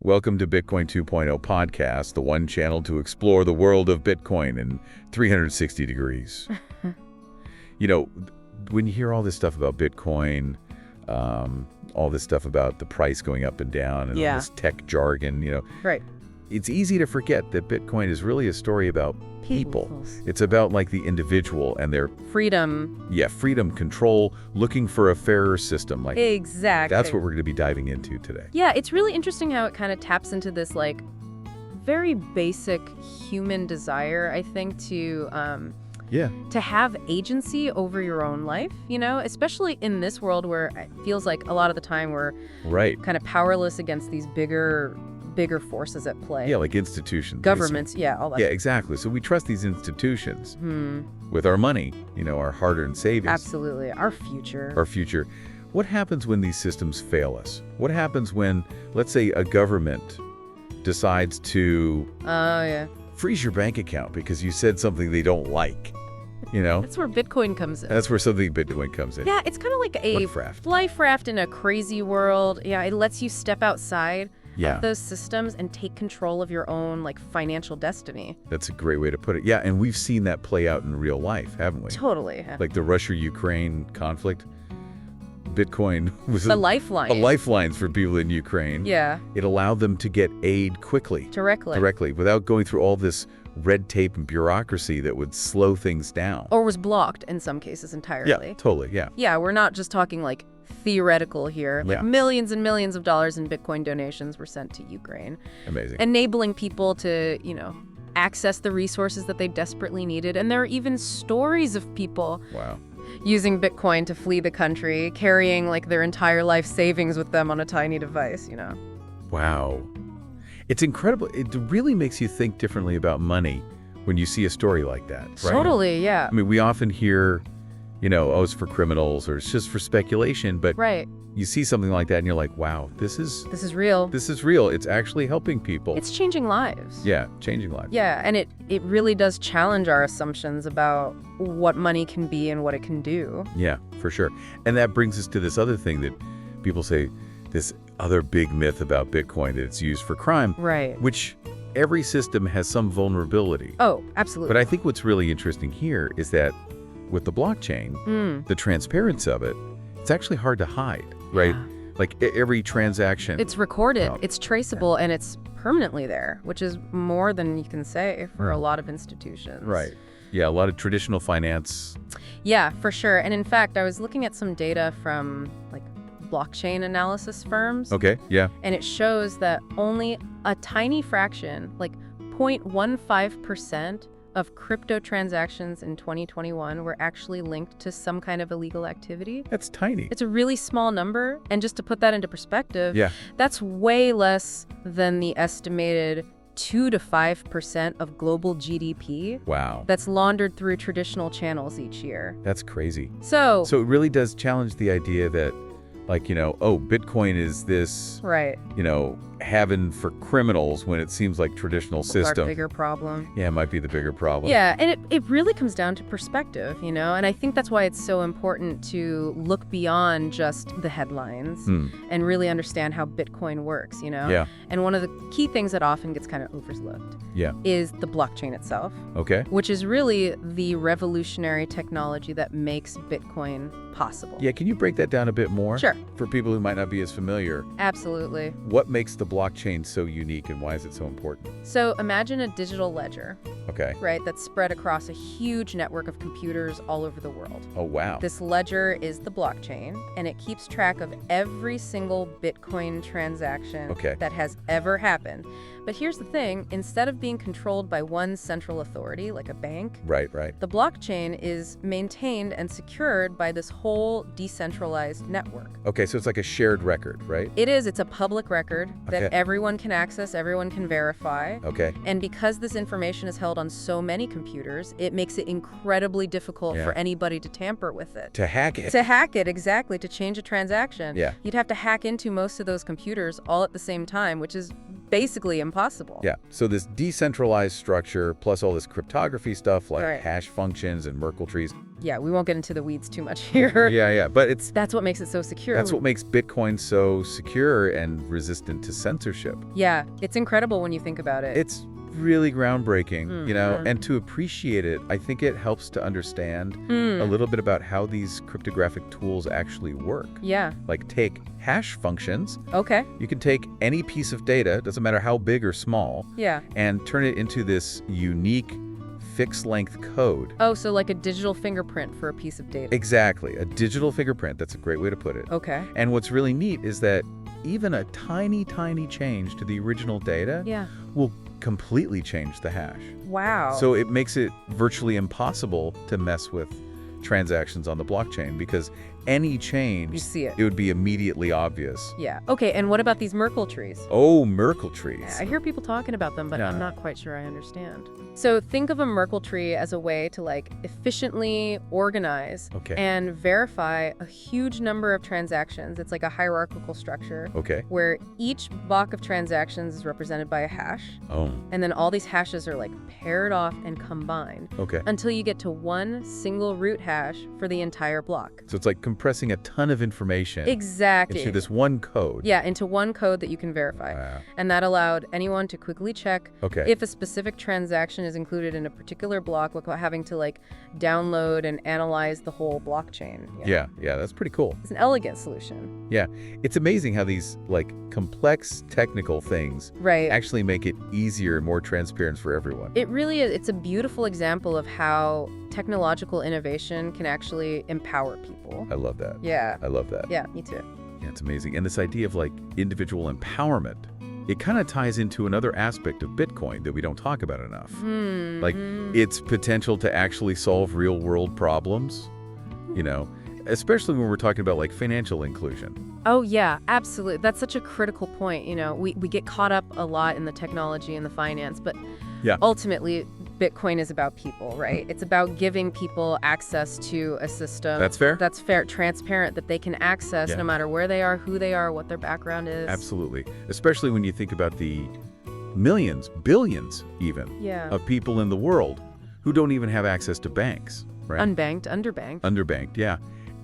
Welcome to Bitcoin 2.0 podcast, the one channel to explore the world of Bitcoin in 360 degrees. When you hear all this stuff about Bitcoin, all this stuff about the price going up and down and all this tech jargon, Right. it's easy to forget that Bitcoin is really a story about people. It's about like the individual and their freedom. Yeah, freedom, control, looking for a fairer system. Exactly. That's what we're going to be diving into today. Yeah, it's really interesting how it kind of taps into this very basic human desire, I think, to have agency over your own life, especially in this world where it feels like a lot of the time we're kind of powerless against these bigger forces at play. Yeah, like institutions. Governments, all that. Yeah, exactly. So we trust these institutions with our money, our hard-earned savings. Absolutely. Our future. Our future. What happens when these systems fail us? What happens when, let's say, a government decides to freeze your bank account because you said something they don't like? That's where Bitcoin comes in. That's where Bitcoin comes in. Yeah, it's kind of like a life raft in a crazy world. Yeah, it lets you step outside of those systems and take control of your own financial destiny. That's a great way to put it. Yeah, and we've seen that play out in real life, haven't we? Totally. Like the Russia-Ukraine conflict. Bitcoin was a lifeline. A lifeline for people in Ukraine. Yeah. It allowed them to get aid quickly. Directly, without going through all this red tape and bureaucracy that would slow things down. Or was blocked in some cases entirely. Yeah, totally, yeah. Yeah, we're not just talking theoretical here. Millions and millions of dollars in Bitcoin donations were sent to Ukraine. Amazing. Enabling people to, access the resources that they desperately needed. And there are even stories of people using Bitcoin to flee the country, carrying their entire life savings with them on a tiny device, Wow. It's incredible. It really makes you think differently about money when you see a story like that, right? Totally, yeah. I mean, we often hear, it's for criminals or it's just for speculation, but you see something like that and you're like, wow, this is real. This is real. It's actually helping people. It's changing lives. Yeah, changing lives. Yeah, and it really does challenge our assumptions about what money can be and what it can do. Yeah, for sure. And that brings us to this other thing that people say, this other big myth about Bitcoin, that it's used for crime. Right. Which every system has some vulnerability. Oh, absolutely. But I think what's really interesting here is that with the blockchain, the transparency of it, it's actually hard to hide, right? Yeah. Every transaction. It's recorded, it's traceable, and it's permanently there, which is more than you can say for a lot of institutions. Right. Yeah, a lot of traditional finance. Yeah, for sure. And in fact, I was looking at some data from blockchain analysis firms. Okay, yeah. And it shows that only a tiny fraction, 0.15% of crypto transactions in 2021 were actually linked to some kind of illegal activity. That's tiny. It's a really small number. And just to put that into perspective, that's way less than the estimated 2 to 5% of global GDP. Wow. That's laundered through traditional channels each year. That's crazy. So it really does challenge the idea that Bitcoin is this, heaven for criminals when it seems like traditional system. Our bigger problem. Yeah, it might be the bigger problem. Yeah, and it really comes down to perspective, and I think that's why it's so important to look beyond just the headlines and really understand how Bitcoin works, Yeah. And one of the key things that often gets kind of overlooked is the blockchain itself. Okay. Which is really the revolutionary technology that makes Bitcoin possible. Yeah, can you break that down a bit more? Sure. For people who might not be as familiar. Absolutely. What makes the blockchain so unique and why is it so important? So imagine a digital ledger. Okay. Right, that's spread across a huge network of computers all over the world. Oh, wow. This ledger is the blockchain, and it keeps track of every single Bitcoin transaction that has ever happened. But here's the thing, instead of being controlled by one central authority, like a bank, right, the blockchain is maintained and secured by this whole decentralized network. Okay, so it's like a shared record, right? It is. It's a public record that everyone can access, everyone can verify. Okay. And because this information is held on so many computers, it makes it incredibly difficult for anybody to tamper with it. To hack it. To hack it, exactly. To change a transaction. Yeah. You'd have to hack into most of those computers all at the same time, which is basically impossible. Yeah, so this decentralized structure plus all this cryptography stuff like Right. hash functions and Merkle trees. Yeah, we won't get into the weeds too much here. Yeah, but That's what makes it so secure. that's what makes Bitcoin so secure and resistant to censorship. Yeah, it's incredible when you think about it. It's really groundbreaking, Mhm. and to appreciate it, I think it helps to understand a little bit about how these cryptographic tools actually work. Yeah. Like take hash functions. Okay. You can take any piece of data, doesn't matter how big or small, Yeah. and turn it into this unique fixed-length code. Oh, so like a digital fingerprint for a piece of data. Exactly, a digital fingerprint. That's a great way to put it. Okay. And what's really neat is that even a tiny, tiny change to the original data Yeah. will completely change the hash. Wow. So it makes it virtually impossible to mess with transactions on the blockchain because any change, you see it. it would be immediately obvious. Yeah. Okay, and what about these Merkle trees? Oh, Merkle trees. I hear people talking about them, but Yeah. I'm not quite sure I understand. So think of a Merkle tree as a way to like efficiently organize Okay. and verify a huge number of transactions. It's like a hierarchical structure Okay. where each block of transactions is represented by a hash, Oh, and then all these hashes are like paired off and combined okay. until you get to one single root hash for the entire block. So it's like compressing a ton of information Exactly. into this one code. Yeah, into one code that you can verify. Wow. And that allowed anyone to quickly check Okay. if a specific transaction is included in a particular block without having to like download and analyze the whole blockchain. Yeah, that's pretty cool. It's an elegant solution. Yeah, it's amazing how these like complex technical things Right. actually make it easier and more transparent for everyone. It really is. It's a beautiful example of how technological innovation can actually empower people. I love that. Yeah. I love that. Yeah, me too. Yeah, it's amazing. And this idea of like individual empowerment, it kind of ties into another aspect of Bitcoin that we don't talk about enough. Like its potential to actually solve real world problems, especially when we're talking about like financial inclusion. Oh, yeah, absolutely. That's such a critical point. We get caught up a lot in the technology and the finance, but Yeah. ultimately, Bitcoin is about people, right? It's about giving people access to a system That's fair? that's fair, transparent, that they can access Yeah. no matter where they are, who they are, what their background is. Absolutely. Especially when you think about the millions, billions even, Yeah. of people in the world who don't even have access to banks, right? Unbanked, underbanked. Underbanked, yeah.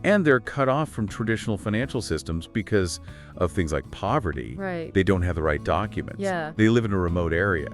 And they're cut off from traditional financial systems because of things like poverty. Right. They don't have the right documents. Yeah. They live in a remote area,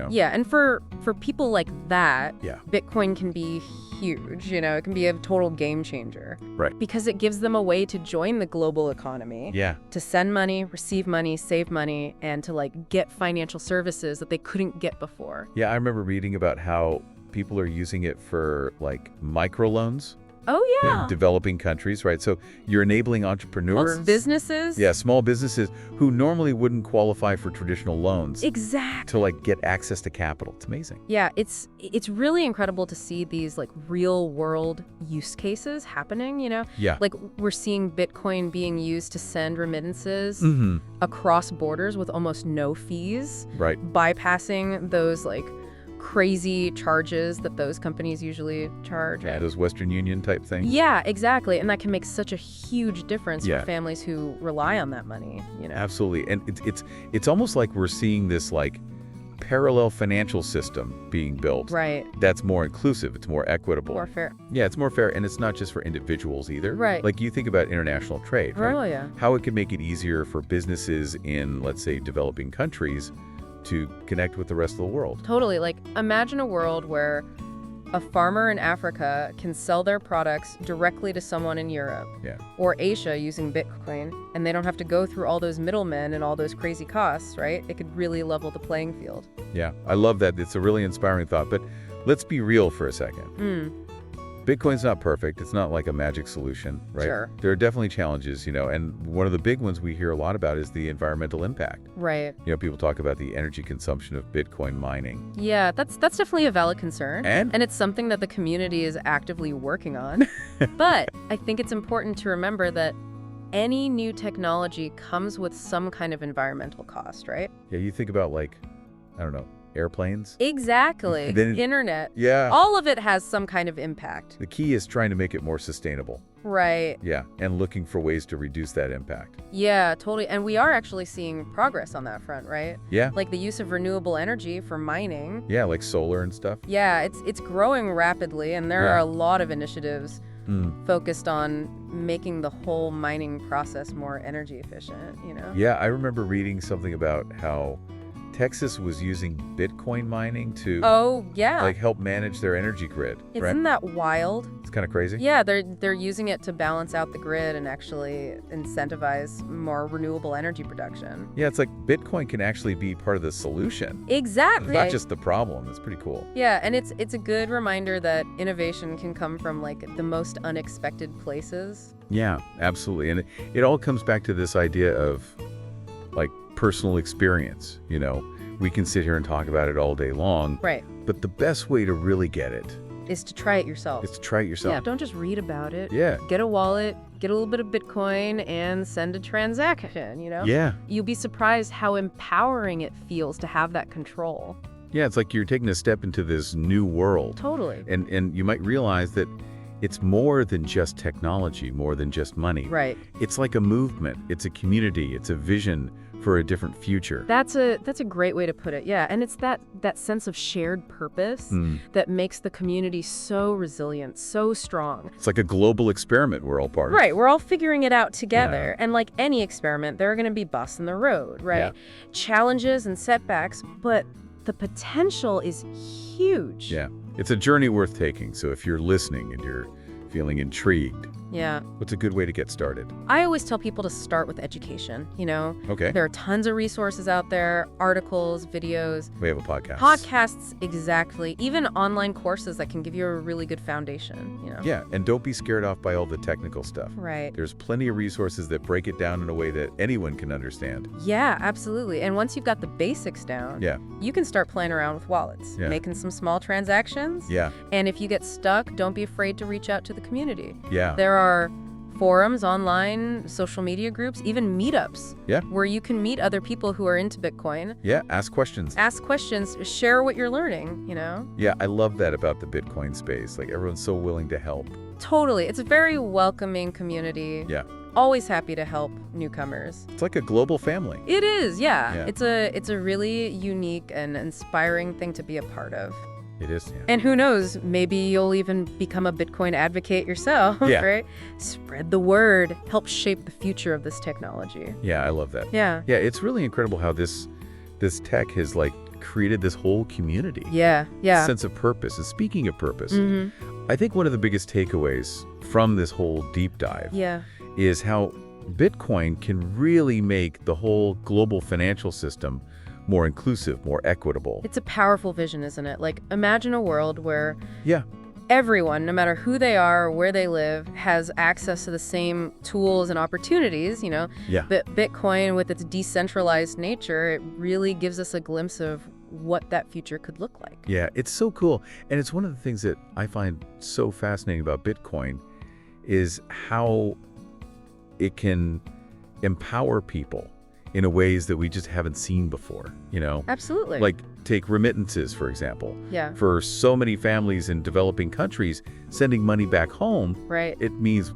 Yeah, and for people like that, Yeah. Bitcoin can be huge. It can be a total game changer. Right. Because it gives them a way to join the global economy. Yeah. To send money, receive money, save money, and to like get financial services that they couldn't get before. Yeah, I remember reading about how people are using it for like microloans Oh, yeah. in developing countries, right? So you're enabling entrepreneurs. Most businesses. Yeah, small businesses who normally wouldn't qualify for traditional loans Exactly. to like get access to capital. It's amazing. Yeah, it's really incredible to see these like real world use cases happening, Yeah. Like we're seeing Bitcoin being used to send remittances Mm-hmm. across borders with almost no fees, Right. bypassing those like crazy charges that those companies usually charge. Yeah, those Western Union type things. Yeah, exactly. And that can make such a huge difference Yeah. for families who rely on that money, Absolutely. And it's almost like we're seeing this like parallel financial system being built. Right. That's more inclusive. It's more equitable. More fair. Yeah, it's more fair. And it's not just for individuals either. Right. Like you think about international trade, right? Oh, yeah. How it can make it easier for businesses in, let's say, developing countries to connect with the rest of the world. Totally. Like, imagine a world where a farmer in Africa can sell their products directly to someone in Europe Yeah. or Asia using Bitcoin, and they don't have to go through all those middlemen and all those crazy costs, right? It could really level the playing field. Yeah, I love that. It's a really inspiring thought. But let's be real for a second. Bitcoin's not perfect. It's not like a magic solution, right? Sure. There are definitely challenges, and one of the big ones we hear a lot about is the environmental impact. Right. People talk about the energy consumption of Bitcoin mining. Yeah, that's definitely a valid concern. And it's something that the community is actively working on. But I think it's important to remember that any new technology comes with some kind of environmental cost, right? yeah, you think about like, I don't know, airplanes. Exactly. Internet. Yeah. All of it has some kind of impact. The key is trying to make it more sustainable. Right. Yeah, and looking for ways to reduce that impact. Yeah, totally. And we are actually seeing progress on that front, right? Yeah. Like the use of renewable energy for mining. Yeah, like solar and stuff. Yeah, it's growing rapidly, and there are a lot of initiatives focused on making the whole mining process more energy efficient, you know? Yeah, I remember reading something about how Texas was using Bitcoin mining to like help manage their energy grid. Isn't that wild? It's kind of crazy. Yeah, they're using it to balance out the grid and actually incentivize more renewable energy production. Yeah, it's like Bitcoin can actually be part of the solution. Exactly. Not just the problem. It's pretty cool. Yeah, and it's a good reminder that innovation can come from like the most unexpected places. Yeah, absolutely. And it all comes back to this idea of like personal experience, you know. We can sit here and talk about it all day long. Right. But the best way to really get it is to try it yourself. Yeah, don't just read about it. Yeah. Get a wallet, get a little bit of Bitcoin, and send a transaction, you know? Yeah. You'll be surprised how empowering it feels to have that control. Yeah, it's like you're taking a step into this new world. Totally. And you might realize that it's more than just technology, more than just money. Right. It's like a movement. It's a community. It's a vision for a different future. That's a great way to put it. Yeah, and it's that sense of shared purpose that makes the community so resilient, so strong. It's like a global experiment we're all part of. Right, we're all figuring it out together. Yeah. And like any experiment, there are going to be busts in the road, right? Yeah. Challenges and setbacks, but the potential is huge. Yeah. It's a journey worth taking. So if you're listening and you're feeling intrigued, what's a good way to get started? I always tell people to start with education, you know? Okay. There are tons of resources out there, articles, videos. We have a podcast. Podcasts, exactly. Even online courses that can give you a really good foundation, you know? Yeah, and don't be scared off by all the technical stuff. Right. There's plenty of resources that break it down in a way that anyone can understand. Yeah, absolutely. And once you've got the basics down, you can start playing around with wallets, making some small transactions. Yeah. And if you get stuck, don't be afraid to reach out to the community. Yeah. There are forums online, social media groups, even meetups where you can meet other people who are into Bitcoin. Yeah, ask questions. Ask questions, share what you're learning, you know? Yeah, I love that about the Bitcoin space. Like, everyone's so willing to help. Totally. It's a very welcoming community. Yeah. Always happy to help newcomers. It's like a global family. It is, yeah. It's a really unique and inspiring thing to be a part of. It is, yeah. And who knows, maybe you'll even become a Bitcoin advocate yourself, right? Spread the word, help shape the future of this technology. Yeah, I love that. Yeah. Yeah, it's really incredible how this tech has, like, created this whole community. Yeah. Sense of purpose. And speaking of purpose, I think one of the biggest takeaways from this whole deep dive is how Bitcoin can really make the whole global financial system more inclusive, more equitable. It's a powerful vision, isn't it? Like, imagine a world where everyone, no matter who they are or where they live, has access to the same tools and opportunities, you know? But Bitcoin, with its decentralized nature, it really gives us a glimpse of what that future could look like. Yeah, it's so cool. And it's one of the things that I find so fascinating about Bitcoin is how it can empower people in ways that we just haven't seen before, you know? Absolutely. Like, take remittances, for example. Yeah. For so many families in developing countries, sending money back home, it means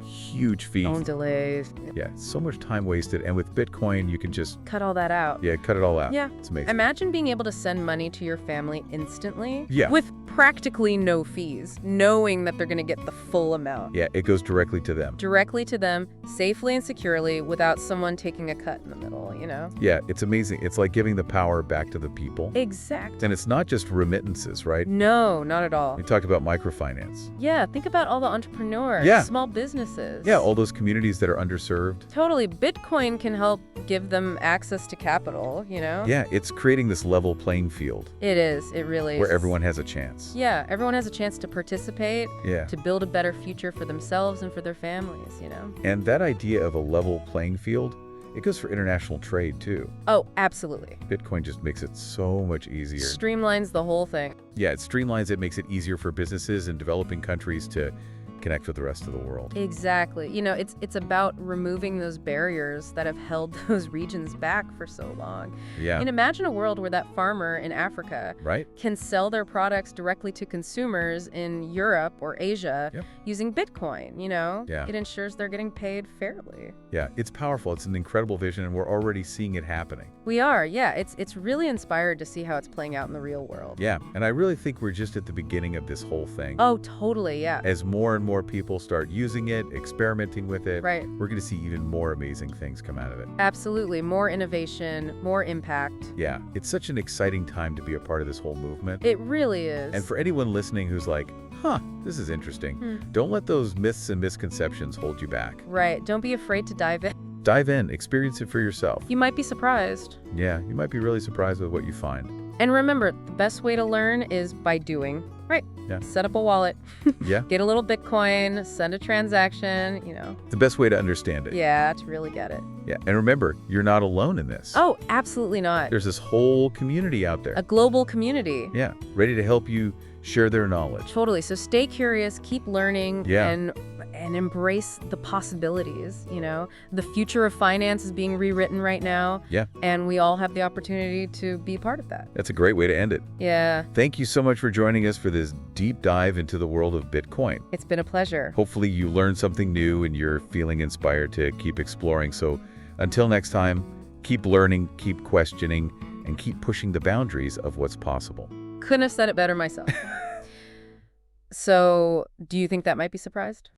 huge fees. Phone delays. Yeah, so much time wasted. And with Bitcoin, you can just cut all that out. Yeah, cut it all out. Yeah. It's amazing. Imagine being able to send money to your family instantly. Yeah. With practically no fees, knowing that they're going to get the full amount. Yeah, it goes directly to them. Directly to them, safely and securely, without someone taking a cut in the middle, you know? Yeah, it's amazing. It's like giving the power back to the people. Exactly. And it's not just remittances, right? No, not at all. We talked about microfinance. Yeah, think about all the entrepreneurs, small businesses. Yeah, all those communities that are underserved. Totally. Bitcoin can help give them access to capital, you know? Yeah, it's creating this level playing field. It is. It really is. Where everyone has a chance. Yeah, everyone has a chance to participate, yeah, to build a better future for themselves and for their families, you know? And that idea of a level playing field, it goes for international trade too. Oh, absolutely. Bitcoin just makes it so much easier. Streamlines the whole thing. Yeah, it streamlines it, makes it easier for businesses in developing countries to connect with the rest of the world. Exactly. It's about removing those barriers that have held those regions back for so long. Yeah. And imagine a world where that farmer in Africa can sell their products directly to consumers in Europe or Asia using Bitcoin, Yeah. It ensures they're getting paid fairly. Yeah, it's powerful. It's an incredible vision, and we're already seeing it happening. We are, yeah. It's really inspired to see how it's playing out in the real world. Yeah, and I really think we're just at the beginning of this whole thing. Oh, totally, yeah. As more and more people start using it, experimenting with it, we're going to see even more amazing things come out of it. Absolutely. More innovation, more impact. Yeah, it's such an exciting time to be a part of this whole movement. It really is. And for anyone listening who's like, this is interesting, don't let those myths and misconceptions hold you back. Right. Don't be afraid to dive in. Dive in, experience it for yourself. You might be surprised. Yeah, you might be really surprised with what you find. And remember, the best way to learn is by doing. Right. Yeah. Set up a wallet. Yeah. Get a little Bitcoin, send a transaction, The best way to understand it. Yeah, to really get it. Yeah, and remember, you're not alone in this. Oh, absolutely not. There's this whole community out there. A global community. Yeah, ready to help you share their knowledge. Totally. So stay curious, keep learning, and embrace the possibilities, The future of finance is being rewritten right now. Yeah. And we all have the opportunity to be part of that. That's a great way to end it. Yeah. Thank you so much for joining us for this deep dive into the world of Bitcoin. It's been a pleasure. Hopefully you learned something new and you're feeling inspired to keep exploring. So until next time, keep learning, keep questioning, and keep pushing the boundaries of what's possible. Couldn't have said it better myself. So, do you think that might be surprised?